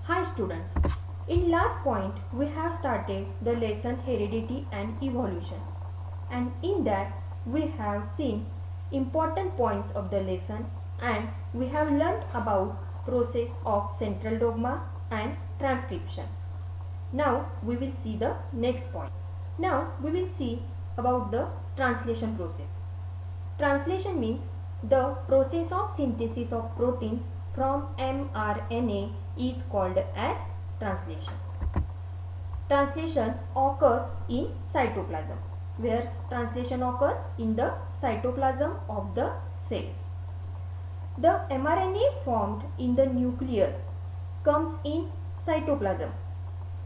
Hi students, in last point we have started the lesson heredity and evolution, and in that we have seen important points of the lesson and we have learnt about process of central dogma and transcription. Now we will see the next point. Now we will see about the translation process. Translation means the process of synthesis of proteins from mRNA is called as translation. Translation occurs in cytoplasm, where translation occurs in the cytoplasm of the cells. The mRNA formed in the nucleus comes in cytoplasm.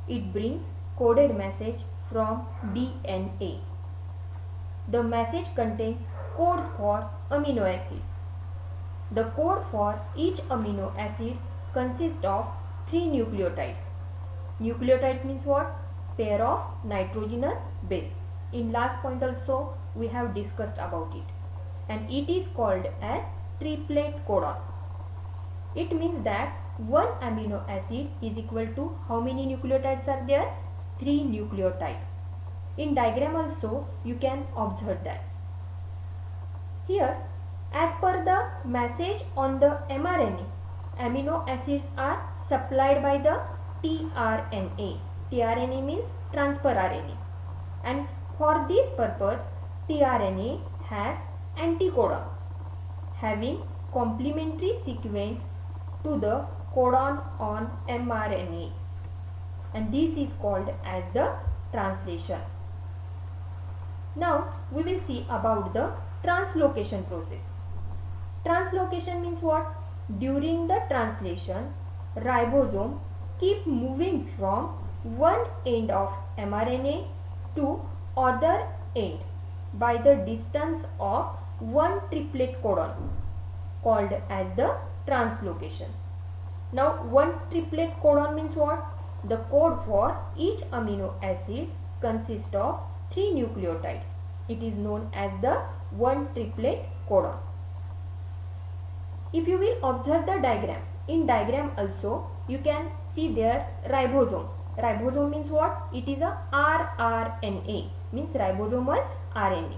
It brings coded message from DNA. The message contains codes for amino acids. The code for each amino acid consists of 3 nucleotides. Nucleotides means what? Pair of nitrogenous base. In last point also we have discussed about it. And it is called as triplet codon. It means that one amino acid is equal to how many nucleotides are there? 3 nucleotides. In diagram also you can observe that. Here, as per the message on the mRNA, amino acids are supplied by the tRNA. tRNA means transfer RNA. And for this purpose, tRNA has anticodon having complementary sequence to the codon on mRNA. And this is called as the translation. Now we will see about the translocation process. Translocation means what? During the translation, ribosome keep moving from one end of mRNA to other end by the distance of one triplet codon called as the translocation. Now one triplet codon means what? The code for each amino acid consists of 3 nucleotides. It is known as the one triplet codon. If you will observe the diagram, in diagram also you can see there ribosome. Ribosome means what? It is a rRNA, means ribosomal RNA.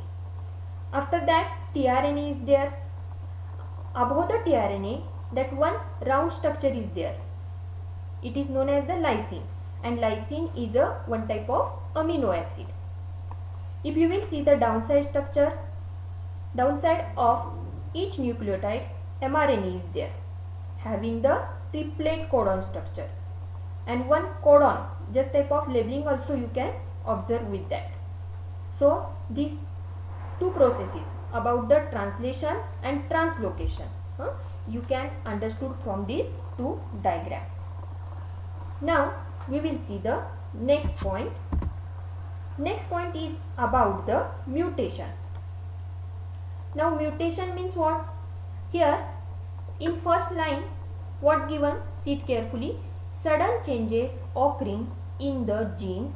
After that tRNA is there. Above the tRNA, that one round structure is there. It is known as the lysine, and lysine is a one type of amino acid. If you will see the downside structure, downside of each nucleotide, mRNA is there having the triplet codon structure, and one codon, just type of labeling also you can observe with that. So these two processes about the translation and translocation you can understood from these two diagram. Now we will see the next point. Next point is about the mutation. Now mutation means what? Here in first line what given? See it carefully. Sudden changes occurring in the genes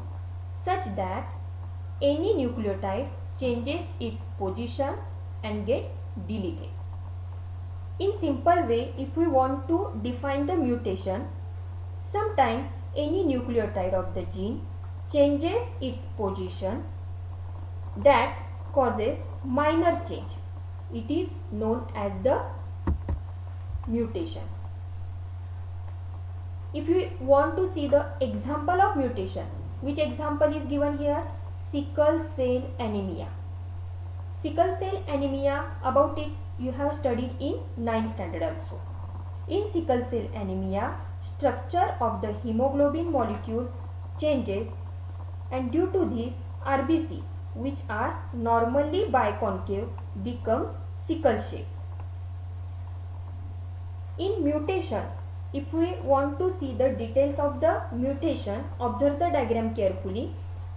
such that any nucleotide changes its position and gets deleted. In simple way, if we want to define the mutation, sometimes any nucleotide of the gene changes its position, that causes minor change. It is known as the mutation. If you want to see the example of mutation, which example is given here? Sickle cell anemia. Sickle cell anemia, about it you have studied in 9th standard also. In sickle cell anemia, structure of the hemoglobin molecule changes, and due to this RBC, which are normally biconcave, becomes sickle shape. In mutation, if we want to see the details of the mutation, observe the diagram carefully,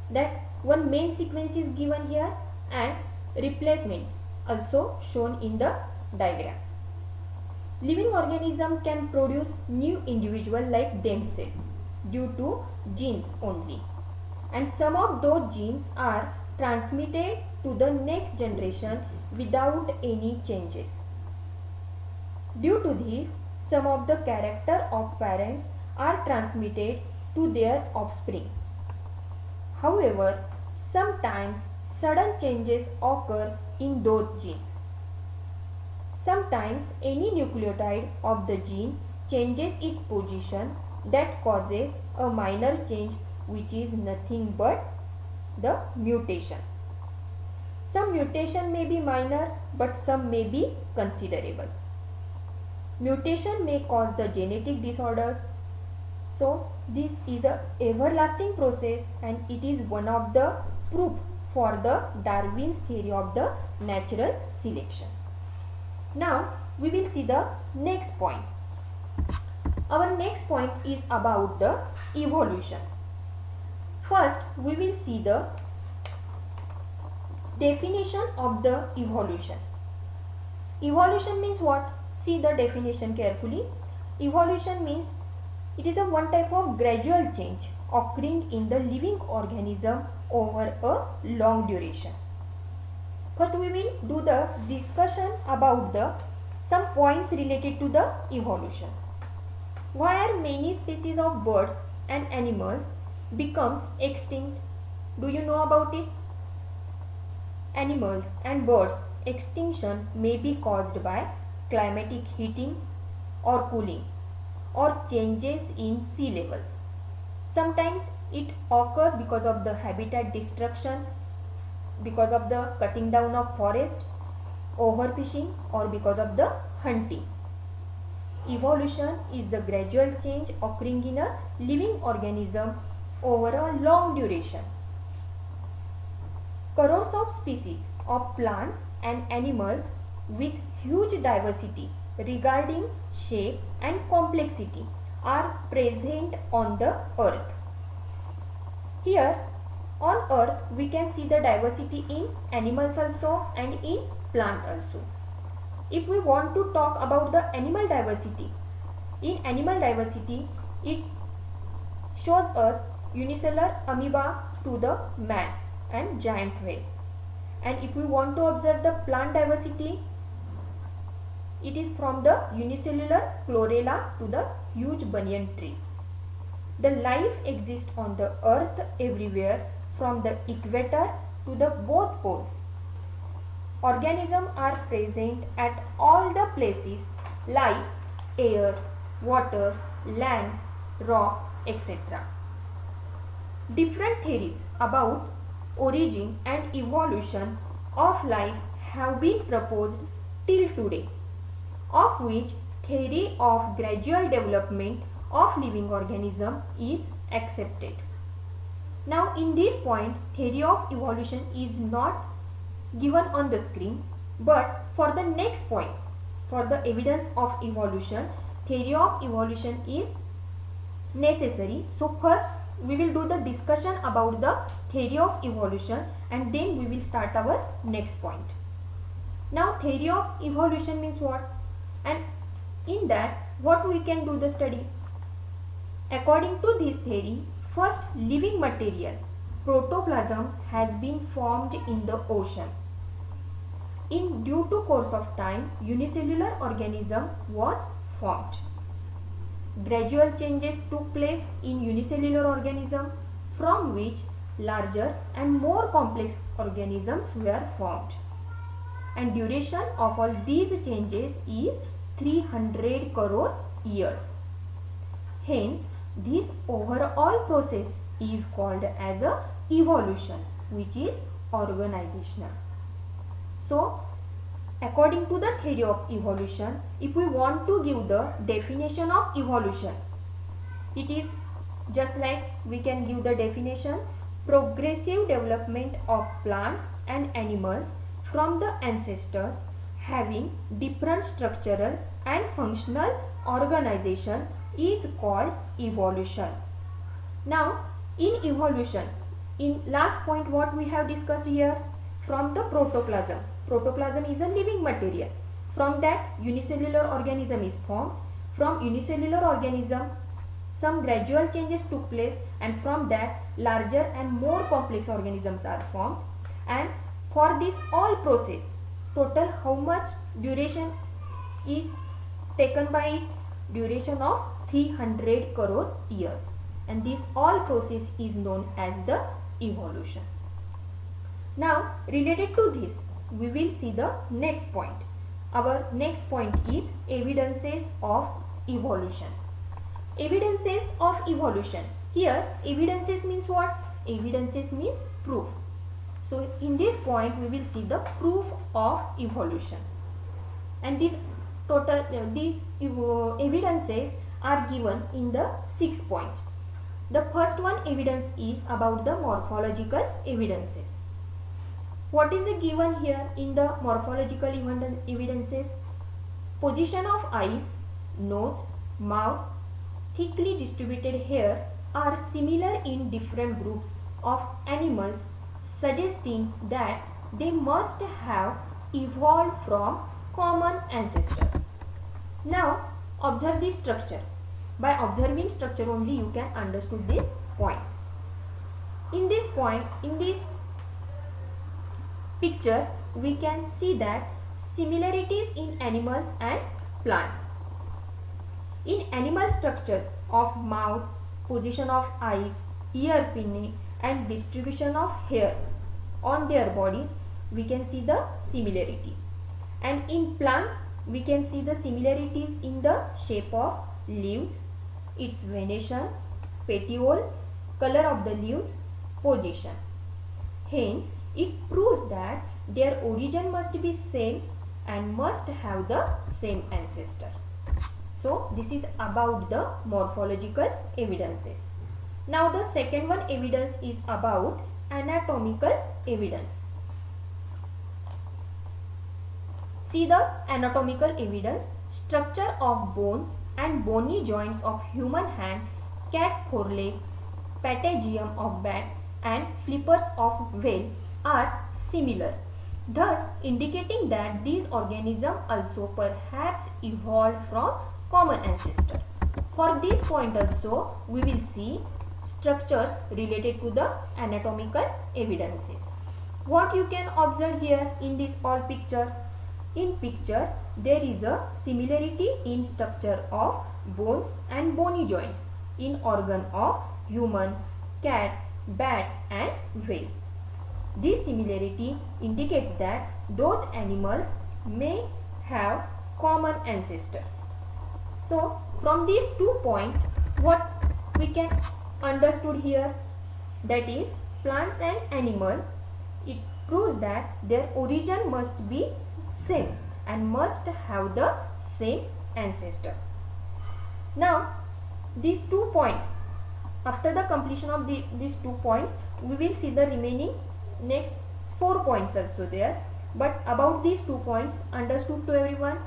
that one main sequence is given here and replacement also shown in the diagram. Living organism can produce new individual like themselves due to genes only, and some of those genes are transmitted to the next generation without any changes. Due to this, some of the character of parents are transmitted to their offspring. However, sometimes sudden changes occur in those genes. Sometimes any nucleotide of the gene changes its position that causes a minor change, which is nothing but the mutation. Some mutation may be minor, but some may be considerable. Mutation may cause the genetic disorders. So this is a everlasting process, and it is one of the proof for the Darwin's theory of the natural selection. Now we will see the next point. Our next point is about the evolution. First we will see the definition of the evolution. Evolution means what? See the definition carefully. Evolution means it is a one type of gradual change occurring in the living organism over a long duration. First we will do the discussion about the some points related to the evolution. Why are many species of birds and animals becomes extinct? Do you know about it? Animals and birds extinction may be caused by climatic heating or cooling or changes in sea levels. Sometimes it occurs because of the habitat destruction, because of the cutting down of forest, overfishing, or because of the hunting. Evolution is the gradual change occurring in a living organism over a long duration. Crores of species of plants and animals with huge diversity regarding shape and complexity are present on the earth. Here on earth we can see the diversity in animals also and in plant also. If we want to talk about the animal diversity, in animal diversity it shows us unicellular amoeba to the man and giant whale. And if we want to observe the plant diversity, it is from the unicellular chlorella to the huge banyan tree. The life exists on the earth everywhere from the equator to the both poles. Organisms are present at all the places like air, water, land, rock, etc. Different theories about origin and evolution of life have been proposed till today, of which theory of gradual development of living organism is accepted. Now in this point, theory of evolution is not given on the screen, but for the next point, for the evidence of evolution, theory of evolution is necessary. So first we will do the discussion about the theory of evolution, and then we will start our next point. Now theory of evolution means what, and in that what we can do the study. According to this theory, first living material, protoplasm, has been formed in the ocean. In due to course of time, unicellular organism was formed. Gradual changes took place in unicellular organism, from which larger and more complex organisms were formed. And duration of all these changes is 300 crore years. Hence, this overall process is called as a evolution, which is organizational. So, according to the theory of evolution, if we want to give the definition of evolution, it is just like we can give the definition: progressive development of plants and animals from the ancestors having different structural and functional organization is called evolution. Now in evolution, in last point what we have discussed here, from the protoplasm. Protoplasm is a living material. From that unicellular organism is formed. From unicellular organism some gradual changes took place, and from that larger and more complex organisms are formed. And for this all process, total how much duration is taken by it? Duration of 300 crore years, and this all process is known as the evolution. Now related to this, we will see the next point. Our next point is evidences of evolution. Evidences of evolution. Here evidences means what? Evidences means proof. So in this point we will see the proof of evolution, and these evidences are given in the 6 points. The first one evidence is about the morphological evidences. What is the given here in the morphological evidences? Position of eyes, nose, mouth, thickly distributed hair are similar in different groups of animals, suggesting that they must have evolved from common ancestors. Now observe the structure. By observing structure only you can understand this point. In this picture we can see that similarities in animals and plants. In animal structures of mouth, position of eyes, ear pinning and distribution of hair on their bodies, we can see the similarity. And in plants we can see the similarities in the shape of leaves, its venation, petiole, color of the leaves, position. Hence it proves that their origin must be same and must have the same ancestor. So this is about the morphological evidences. Now the second one evidence is about anatomical evidence. See the anatomical evidence. Structure of bones and bony joints of human hand, cat's foreleg, patagium of bat and flippers of whale are similar, thus indicating that these organisms also perhaps evolved from common ancestor. For this point also we will see structures related to the anatomical evidences. What you can observe here in this all picture? In picture there is a similarity in structure of bones and bony joints in organ of human, cat, bat and whale. This similarity indicates that those animals may have common ancestor. So from these 2 points what we can understood here, that is plants and animal, it proves that their origin must be same and must have the same ancestor. Now these 2 points, after the completion of these 2 points we will see the remaining next 4 points also there, but about these 2 points understood to everyone?